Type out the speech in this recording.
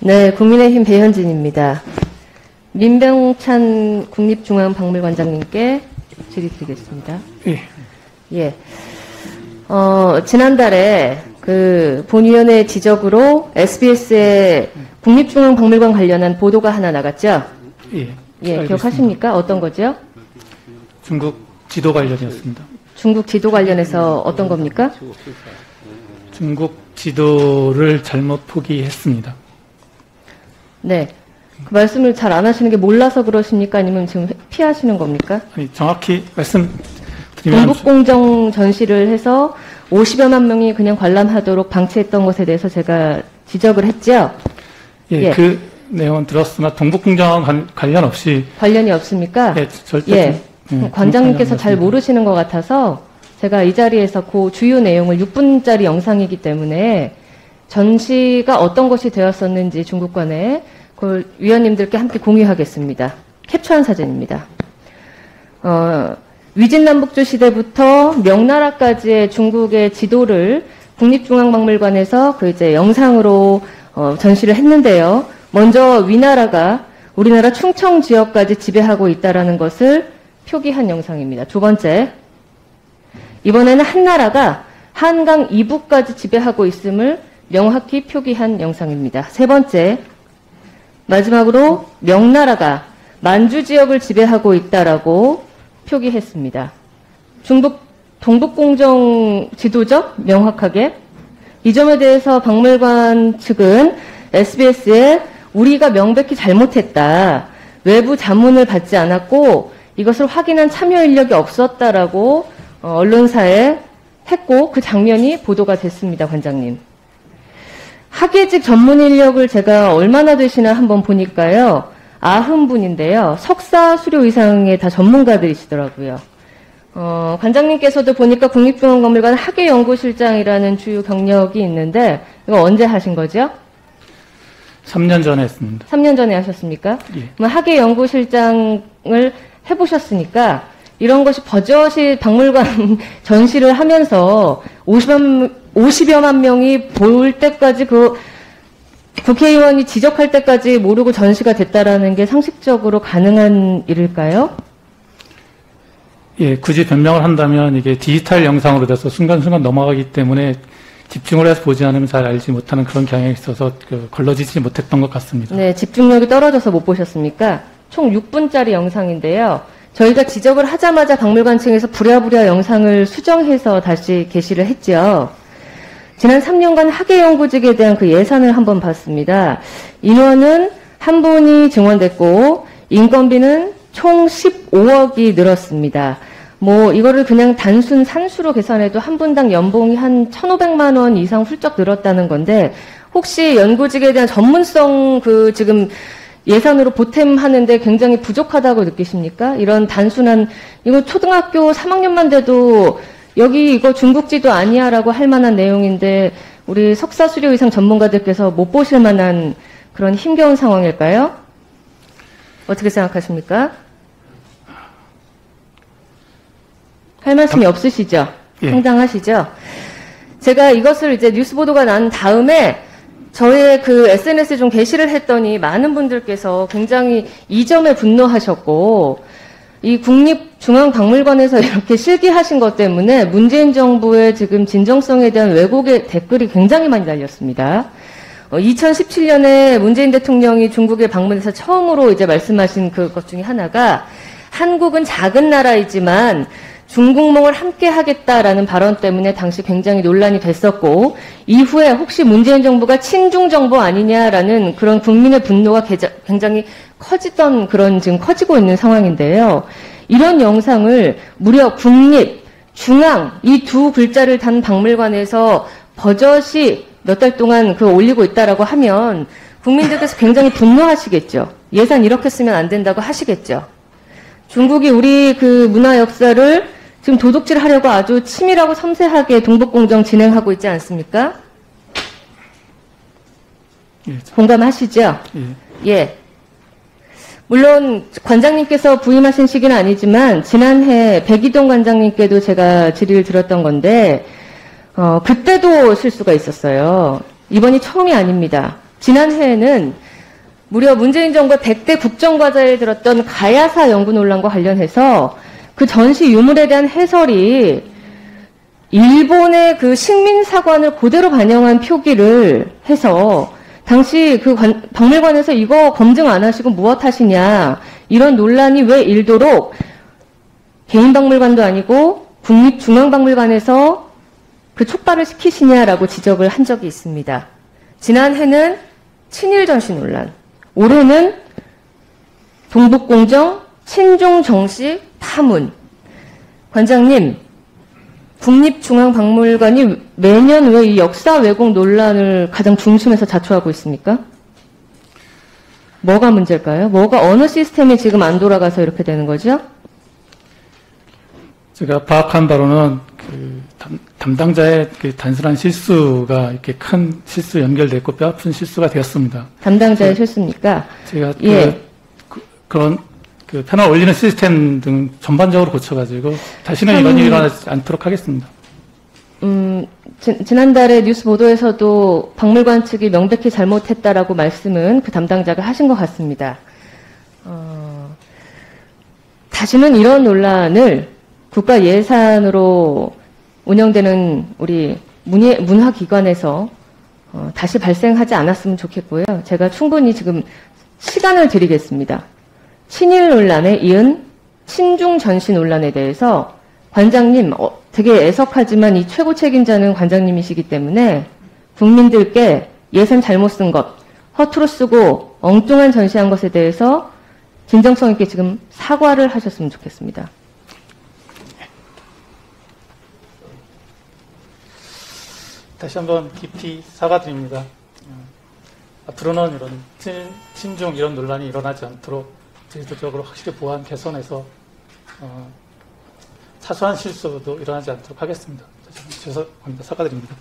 네, 국민의힘 배현진입니다. 민병찬 국립중앙박물관장님께 질의드리겠습니다. 예. 예. 지난달에 그 본위원회 지적으로 SBS에 국립중앙박물관 관련한 보도가 하나 나갔죠? 예. 예, 기억하십니까? 어떤 거죠? 중국 지도 관련이었습니다. 중국 지도 관련해서 어떤 겁니까? 중국 지도를 잘못 포기했습니다. 네. 그 말씀을 잘 안 하시는 게 몰라서 그러십니까? 아니면 지금 피하시는 겁니까? 아니, 정확히 말씀드리면 동북공정 전시를 해서 50여만 명이 그냥 관람하도록 방치했던 것에 대해서 제가 지적을 했죠? 예, 예. 그 내용은 들었으나 동북공정과 관련 없이 관련이 없습니까? 예, 절대 관장님께서 잘 모르시는 것 같아서 제가 이 자리에서 그 주요 내용을 6분짜리 영상이기 때문에 전시가 어떤 것이 되었었는지 중국관에 그걸 위원님들께 함께 공유하겠습니다. 캡처한 사진입니다. 위진남북조 시대부터 명나라까지의 중국의 지도를 국립중앙박물관에서 그 이제 영상으로 전시를 했는데요. 먼저 위나라가 우리나라 충청 지역까지 지배하고 있다라는 것을 표기한 영상입니다. 두 번째, 이번에는 한나라가 한강 이북까지 지배하고 있음을 명확히 표기한 영상입니다. 세 번째, 마지막으로 명나라가 만주 지역을 지배하고 있다라고 표기했습니다. 중국 동북공정 지도죠? 명확하게. 이 점에 대해서 박물관 측은 SBS에 우리가 명백히 잘못했다. 외부 자문을 받지 않았고 이것을 확인한 참여 인력이 없었다라고 언론사에 했고 그 장면이 보도가 됐습니다. 관장님. 학예직 전문 인력을 제가 얼마나 되시나 한번 보니까요. 90분인데요. 석사 수료 이상의 다 전문가들이시더라고요. 관장님께서도 보니까 국립중앙박물관 학예연구실장이라는 주요 경력이 있는데 이거 언제 하신 거죠? 3년 전에 했습니다. 3년 전에 하셨습니까? 예. 그럼 학예연구실장을 해보셨으니까 이런 것이 버젓이 박물관 전시를 하면서 50여만 명이 볼 때까지 그 국회의원이 지적할 때까지 모르고 전시가 됐다라는 게 상식적으로 가능한 일일까요? 예, 굳이 변명을 한다면 이게 디지털 영상으로 돼서 순간순간 넘어가기 때문에 집중을 해서 보지 않으면 잘 알지 못하는 그런 경향이 있어서 걸러지지 못했던 것 같습니다. 네, 집중력이 떨어져서 못 보셨습니까? 총 6분짜리 영상인데요. 저희가 지적을 하자마자 박물관 층에서 부랴부랴 영상을 수정해서 다시 게시를 했죠. 지난 3년간 학예연구직에 대한 그 예산을 한번 봤습니다. 인원은 한 분이 증원됐고 인건비는 총 15억이 늘었습니다. 뭐 이거를 그냥 단순 산수로 계산해도 한 분당 연봉이 한 1,500만 원 이상 훌쩍 늘었다는 건데 혹시 연구직에 대한 전문성 그 지금 예산으로 보탬하는데 굉장히 부족하다고 느끼십니까? 이런 단순한 이거 초등학교 3학년만 돼도 여기 이거 중국지도 아니야라고 할 만한 내용인데 우리 석사 수료 이상 전문가들께서 못 보실 만한 그런 힘겨운 상황일까요? 어떻게 생각하십니까? 할 말씀이 없으시죠? 예. 상당하시죠? 제가 이것을 이제 뉴스 보도가 난 다음에 저의 그 SNS에 좀 게시를 했더니 많은 분들께서 굉장히 이 점에 분노하셨고 이 국립중앙박물관에서 이렇게 실기하신 것 때문에 문재인 정부의 지금 진정성에 대한 왜곡의 댓글이 굉장히 많이 달렸습니다. 2017년에 문재인 대통령이 중국에 방문해서 처음으로 이제 말씀하신 그것 중에 하나가 한국은 작은 나라이지만 중국몽을 함께 하겠다라는 발언 때문에 당시 굉장히 논란이 됐었고 이후에 혹시 문재인 정부가 친중 정부 아니냐라는 그런 국민의 분노가 굉장히 커지던 그런 지금 커지고 있는 상황인데요. 이런 영상을 무려 국립, 중앙 이 두 글자를 단 박물관에서 버젓이 몇 달 동안 올리고 있다라고 하면 국민들께서 굉장히 분노하시겠죠. 예산 이렇게 쓰면 안 된다고 하시겠죠. 중국이 우리 그 문화 역사를 지금 도둑질하려고 아주 치밀하고 섬세하게 동북공정 진행하고 있지 않습니까? 예, 공감하시죠? 예. 물론 관장님께서 부임하신 시기는 아니지만 지난해 백이동 관장님께도 제가 질의를 드렸던 건데 그때도 실수가 있었어요. 이번이 처음이 아닙니다. 지난해에는 무려 문재인 정부의 100대 국정과제에 들었던 가야사 연구 논란과 관련해서 그 전시 유물에 대한 해설이 일본의 그 식민사관을 그대로 반영한 표기를 해서 당시 그 박물관에서 이거 검증 안 하시고 무엇 하시냐 이런 논란이 왜 일도록 개인박물관도 아니고 국립중앙박물관에서 그 촉발을 시키시냐라고 지적을 한 적이 있습니다. 지난해는 친일 전시 논란, 올해는 동북공정, 친중 정시 파문. 관장님, 국립중앙박물관이 매년 왜 이 역사 왜곡 논란을 가장 중심에서 자초하고 있습니까? 뭐가 문제일까요? 뭐가 어느 시스템이 지금 안 돌아가서 이렇게 되는 거죠? 제가 파악한 바로는 그 담당자의 그 단순한 실수가 이렇게 큰 실수 연결됐고 뼈아픈 실수가 되었습니다. 담당자의 실수입니까? 제가 예. 그런 그 패널 올리는 시스템 등 전반적으로 고쳐가지고 다시는 이런 일이 일어나지 않도록 하겠습니다. 지난달에 뉴스 보도에서도 박물관 측이 명백히 잘못했다라고 말씀은 그 담당자가 하신 것 같습니다. 다시는 이런 논란을 국가 예산으로 운영되는 우리 문화기관에서 다시 발생하지 않았으면 좋겠고요. 제가 충분히 지금 시간을 드리겠습니다. 친일 논란에 이은 친중 전시 논란에 대해서 관장님, 되게 애석하지만 이 최고 책임자는 관장님이시기 때문에 국민들께 예산 잘못 쓴 것, 허투루 쓰고 엉뚱한 전시한 것에 대해서 진정성 있게 지금 사과를 하셨으면 좋겠습니다. 다시 한번 깊이 사과드립니다. 앞으로는 이런 친중 이런 논란이 일어나지 않도록 제도적으로 확실히 보완 개선해서 사소한 실수도 일어나지 않도록 하겠습니다. 죄송합니다. 사과드립니다.